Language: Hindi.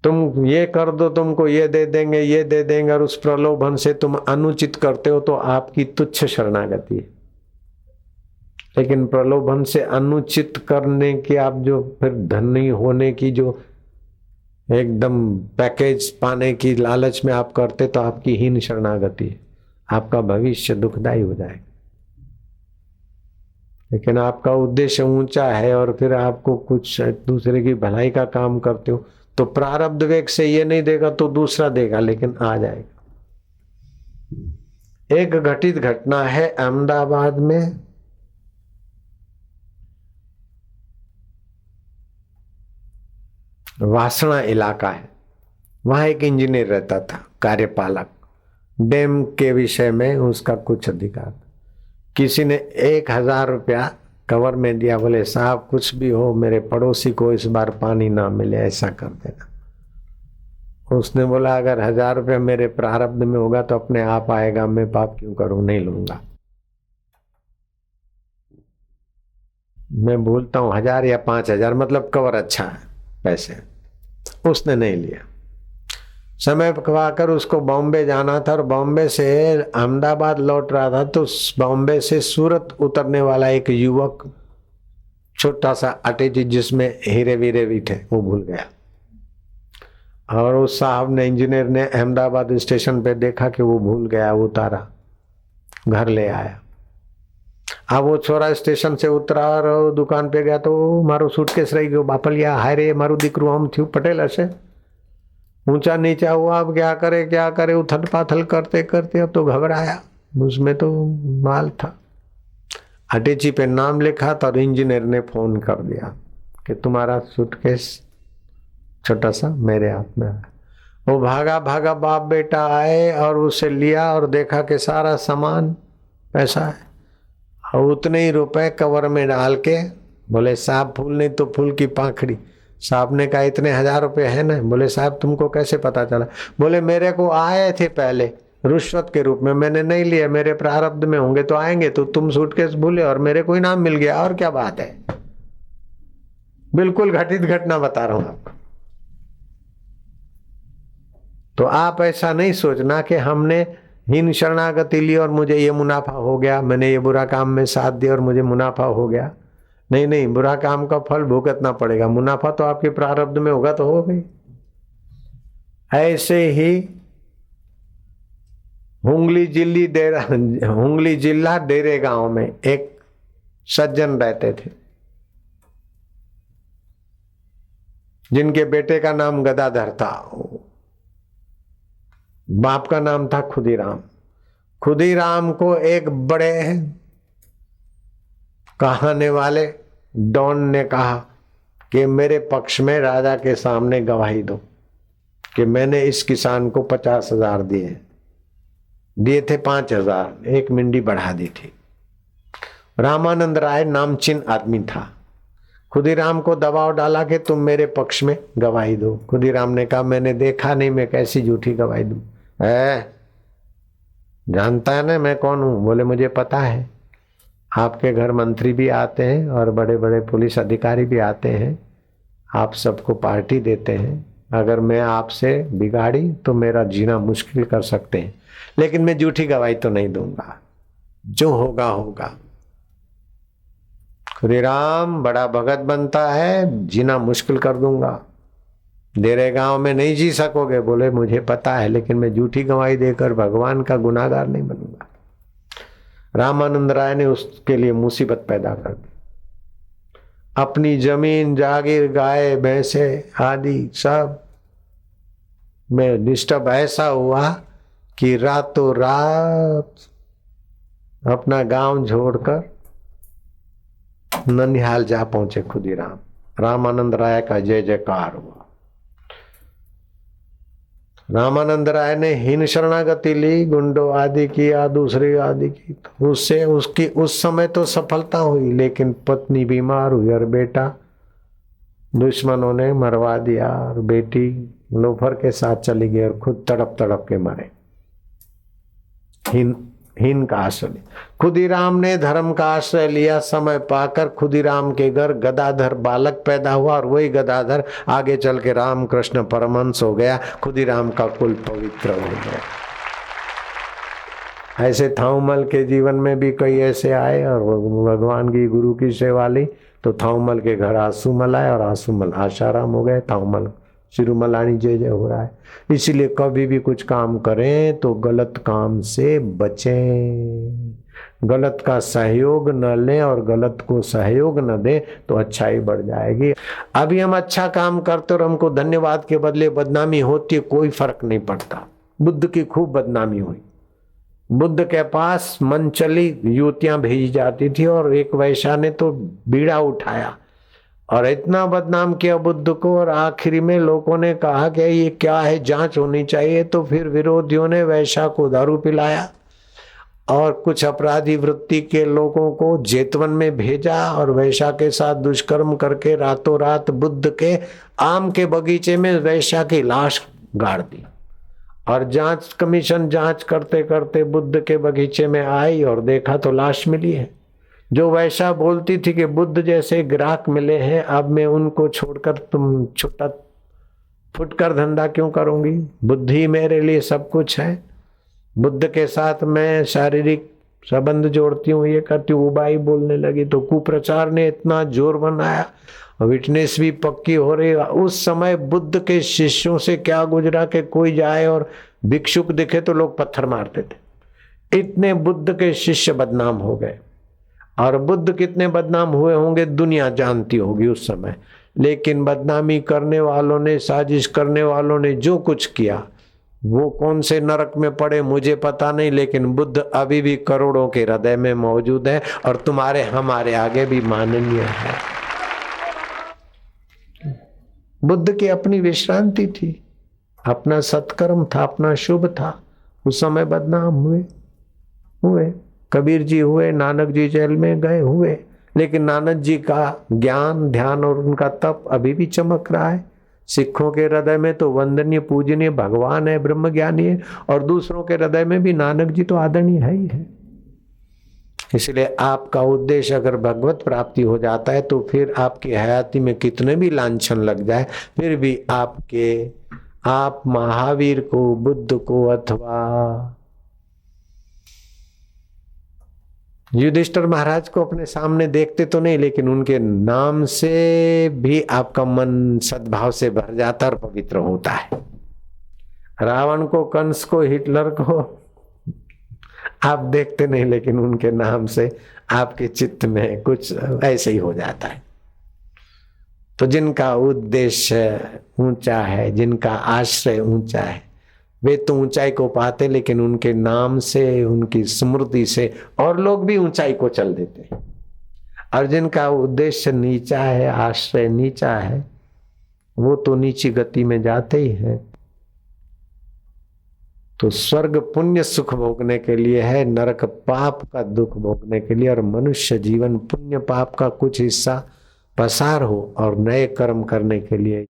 तुम ये कर दो, तुमको ये दे देंगे, ये दे देंगे, और उस प्रलोभन से तुम अनुचित करते हो तो आपकी तुच्छ शरणागति है। लेकिन प्रलोभन से अनुचित करने की आप जो फिर धनी होने की जो एकदम पैकेज पाने की लालच में आप करते तो आपकी हीन शरणागति है, आपका भविष्य दुखदायी हो जाएगा। लेकिन आपका उद्देश्य ऊंचा है और फिर आपको कुछ दूसरे की भलाई का काम करते हो तो प्रारब्ध वेग से ये नहीं देगा तो दूसरा देगा, लेकिन आ जाएगा। एक घटित घटना है अहमदाबाद में, वासना इलाका है, वहां एक इंजीनियर रहता था, कार्यपालक। डैम के विषय में उसका कुछ अधिकार। किसी ने 1000 रुपया कवर में दिया, बोले साहब कुछ भी हो मेरे पड़ोसी को इस बार पानी ना मिले ऐसा कर देना। उसने बोला अगर 1000 रुपया मेरे प्रारब्ध में होगा तो अपने आप आएगा, मैं पाप क्यों करूं, नहीं लूंगा। मैं बोलता हूं 1000 या 5000, मतलब कवर अच्छा है पैसे। उसने नहीं लिया। समय पकवाकर उसको बॉम्बे जाना था और बॉम्बे से अहमदाबाद लौट रहा था तो बॉम्बे से सूरत उतरने वाला एक युवक छोटा सा अटैची जिसमें हीरे वीरे भी थे वो भूल गया। और उस साहब ने, इंजीनियर ने अहमदाबाद स्टेशन पे देखा कि वो भूल गया, वो उतारा, घर ले आया। अब वो छोरा स्टेशन से उतरा और दुकान पे गया तो मारो सूटकेस रही गयो, बापलिया हाय रे मारू दीकरू हम थी पटेल हसे। ऊंचा नीचा हुआ, अब क्या करे उथल पाथल करते करते अब तो घबराया, उसमें तो माल था। अटैची पे नाम लिखा था और इंजीनियर ने फोन कर दिया कि तुम्हारा सूटकेस छोटा सा मेरे हाथ में है। वो भागा भागा बाप बेटा आए और उसे लिया और देखा कि सारा सामान पैसा है और उतने ही रुपए कवर में डाल के बोले साहब फूल नहीं तो फूल की पाखड़ी। साहब ने कहा इतने 1000 रुपए है ना। बोले साहब तुमको कैसे पता चला? बोले मेरे को आए थे पहले रुश्वत के रूप में, मैंने नहीं लिया, मेरे प्रारब्ध में होंगे तो आएंगे। तो तुम सूटकेस भूले और मेरे को इनाम मिल गया, और क्या बात है। बिल्कुल घटित घटना बता रहा हूं आपको। तो आप ऐसा नहीं सोचना कि हमने हीन शरणागति ली और मुझे ये मुनाफा हो गया, मैंने ये बुरा काम में साथ दिया और मुझे मुनाफा हो गया। नहीं नहीं, बुरा काम का फल भुगतना पड़ेगा। मुनाफा तो आपके प्रारब्ध में होगा तो हो गई। ऐसे ही हुंगली जिला डेरे गांव में एक सज्जन रहते थे जिनके बेटे का नाम गदाधर था, बाप का नाम था खुदीराम। खुदीराम को एक बड़े कहाने वाले डॉन ने कहा कि मेरे पक्ष में राजा के सामने गवाही दो कि मैंने इस किसान को 50,000 दिए थे 5,000, एक मिंडी बढ़ा दी थी। रामानंद राय नामचीन आदमी था। खुदीराम को दबाव डाला कि तुम मेरे पक्ष में गवाही दो। खुदीराम ने कहा मैंने देखा नहीं, मैं कैसी झूठी गवाही दूं। जानता है ना मैं कौन हूं? बोले मुझे पता है, आपके घर मंत्री भी आते हैं और बड़े बड़े पुलिस अधिकारी भी आते हैं, आप सबको पार्टी देते हैं। अगर मैं आपसे बिगाड़ी तो मेरा जीना मुश्किल कर सकते हैं, लेकिन मैं झूठी गवाही तो नहीं दूंगा, जो होगा होगा। खुदीराम बड़ा भगत बनता है, जीना मुश्किल कर दूंगा, डेरे गांव में नहीं जी सकोगे। बोले मुझे पता है, लेकिन मैं झूठी गवाही देकर भगवान का गुनाहगार नहीं बनूंगा। रामानंद राय ने उसके लिए मुसीबत पैदा कर दी। अपनी जमीन जागीर गाय भैंसे आदि सब में डिस्टर्ब ऐसा हुआ कि रातों रात अपना गांव छोड़कर ननिहाल जा पहुंचे खुदीराम। रामानंद राय का जय जयकार हुआ। रामानंद राय ने हीन शरणागति ली, गुंडों आदि की या दूसरी आदि की, तो उससे उसकी उस समय तो सफलता हुई, लेकिन पत्नी बीमार हुई और बेटा दुश्मनों ने मरवा दिया और बेटी लोफर के साथ चली गई और खुद तड़प तड़प के मरे। हीन हीन का आश्रय लिया। खुदीराम ने धर्म का आश्रय लिया। समय पाकर खुदीराम के घर गदाधर बालक पैदा हुआ और वही गदाधर आगे चल के रामकृष्ण परमहंस हो गया। खुदीराम का कुल पवित्र हो गया। ऐसे थाऊमल के जीवन में भी कई ऐसे आए और भगवान की गुरु की सेवा ली तो थाऊमल के घर आंसूमल आए और आंसूमल आशाराम हो गए। थाऊमल शिरुमलानी जय जय हो रहा है। इसीलिए कभी भी कुछ काम करें तो गलत काम से बचें, गलत का सहयोग न लें और गलत को सहयोग न दें तो अच्छाई बढ़ जाएगी। अभी हम अच्छा काम करते और हमको धन्यवाद के बदले बदनामी होती है, कोई फर्क नहीं पड़ता। बुद्ध की खूब बदनामी हुई। बुद्ध के पास मनचली युवतियां भेजी जाती थी और एक वैश्या ने तो बीड़ा उठाया और इतना बदनाम किया बुद्ध को। और आखिरी में लोगों ने कहा कि ये क्या है, जांच होनी चाहिए। तो फिर विरोधियों ने वैश्या को दारू पिलाया और कुछ अपराधी वृत्ति के लोगों को जेतवन में भेजा और वैश्या के साथ दुष्कर्म करके रातों रात बुद्ध के आम के बगीचे में वैश्या की लाश गाड़ दी। और जांच कमीशन जांच करते करते बुद्ध के बगीचे में आई और देखा तो लाश मिली है। जो वैसा बोलती थी कि बुद्ध जैसे ग्राहक मिले हैं, अब मैं उनको छोड़कर तुम छुट्टा फुटकर धंधा क्यों करूंगी, बुद्धि मेरे लिए सब कुछ है, बुद्ध के साथ मैं शारीरिक संबंध जोड़ती हूँ, ये करती हूँ, उबाई बोलने लगी। तो कुप्रचार ने इतना जोर बनाया, विटनेस भी पक्की हो रही। उस समय बुद्ध के शिष्यों से क्या गुजरा कि कोई जाए और भिक्षुक दिखे तो लोग पत्थर मारते थे। इतने बुद्ध के शिष्य बदनाम हो गए। और बुद्ध कितने बदनाम हुए होंगे दुनिया जानती होगी उस समय। लेकिन बदनामी करने वालों ने, साजिश करने वालों ने जो कुछ किया, वो कौन से नरक में पड़े मुझे पता नहीं, लेकिन बुद्ध अभी भी करोड़ों के हृदय में मौजूद है और तुम्हारे हमारे आगे भी माननीय है। बुद्ध की अपनी विश्रांति थी, अपना सत्कर्म था, अपना शुभ था। उस समय बदनाम हुए कबीर जी हुए, नानक जी जेल में गए हुए, लेकिन नानक जी का ज्ञान ध्यान और उनका तप अभी भी चमक रहा है। सिखों के हृदय में तो वंदनीय पूजनीय भगवान है, ब्रह्म ज्ञानी है, और दूसरों के हृदय में भी नानक जी तो आदरणीय है ही है। इसलिए आपका उद्देश्य अगर भगवत प्राप्ति हो जाता है तो फिर आपकी हयाती में कितने भी लांछन लग जाए, फिर भी आप महावीर को, बुद्ध को अथवा युधिष्ठिर महाराज को अपने सामने देखते तो नहीं, लेकिन उनके नाम से भी आपका मन सद्भाव से भर जाता और पवित्र होता है। रावण को, कंस को, हिटलर को आप देखते नहीं, लेकिन उनके नाम से आपके चित्त में कुछ ऐसे ही हो जाता है। तो जिनका उद्देश्य ऊंचा है, जिनका आश्रय ऊंचा है, वे तो ऊंचाई को पाते, लेकिन उनके नाम से, उनकी स्मृति से और लोग भी ऊंचाई को चल देते हैं। और जिनका उद्देश्य नीचा है, आश्रय नीचा है, वो तो नीची गति में जाते ही हैं। तो स्वर्ग पुण्य सुख भोगने के लिए है, नरक पाप का दुख भोगने के लिए, और मनुष्य जीवन पुण्य पाप का कुछ हिस्सा पसार हो और नए कर्म करने के लिए।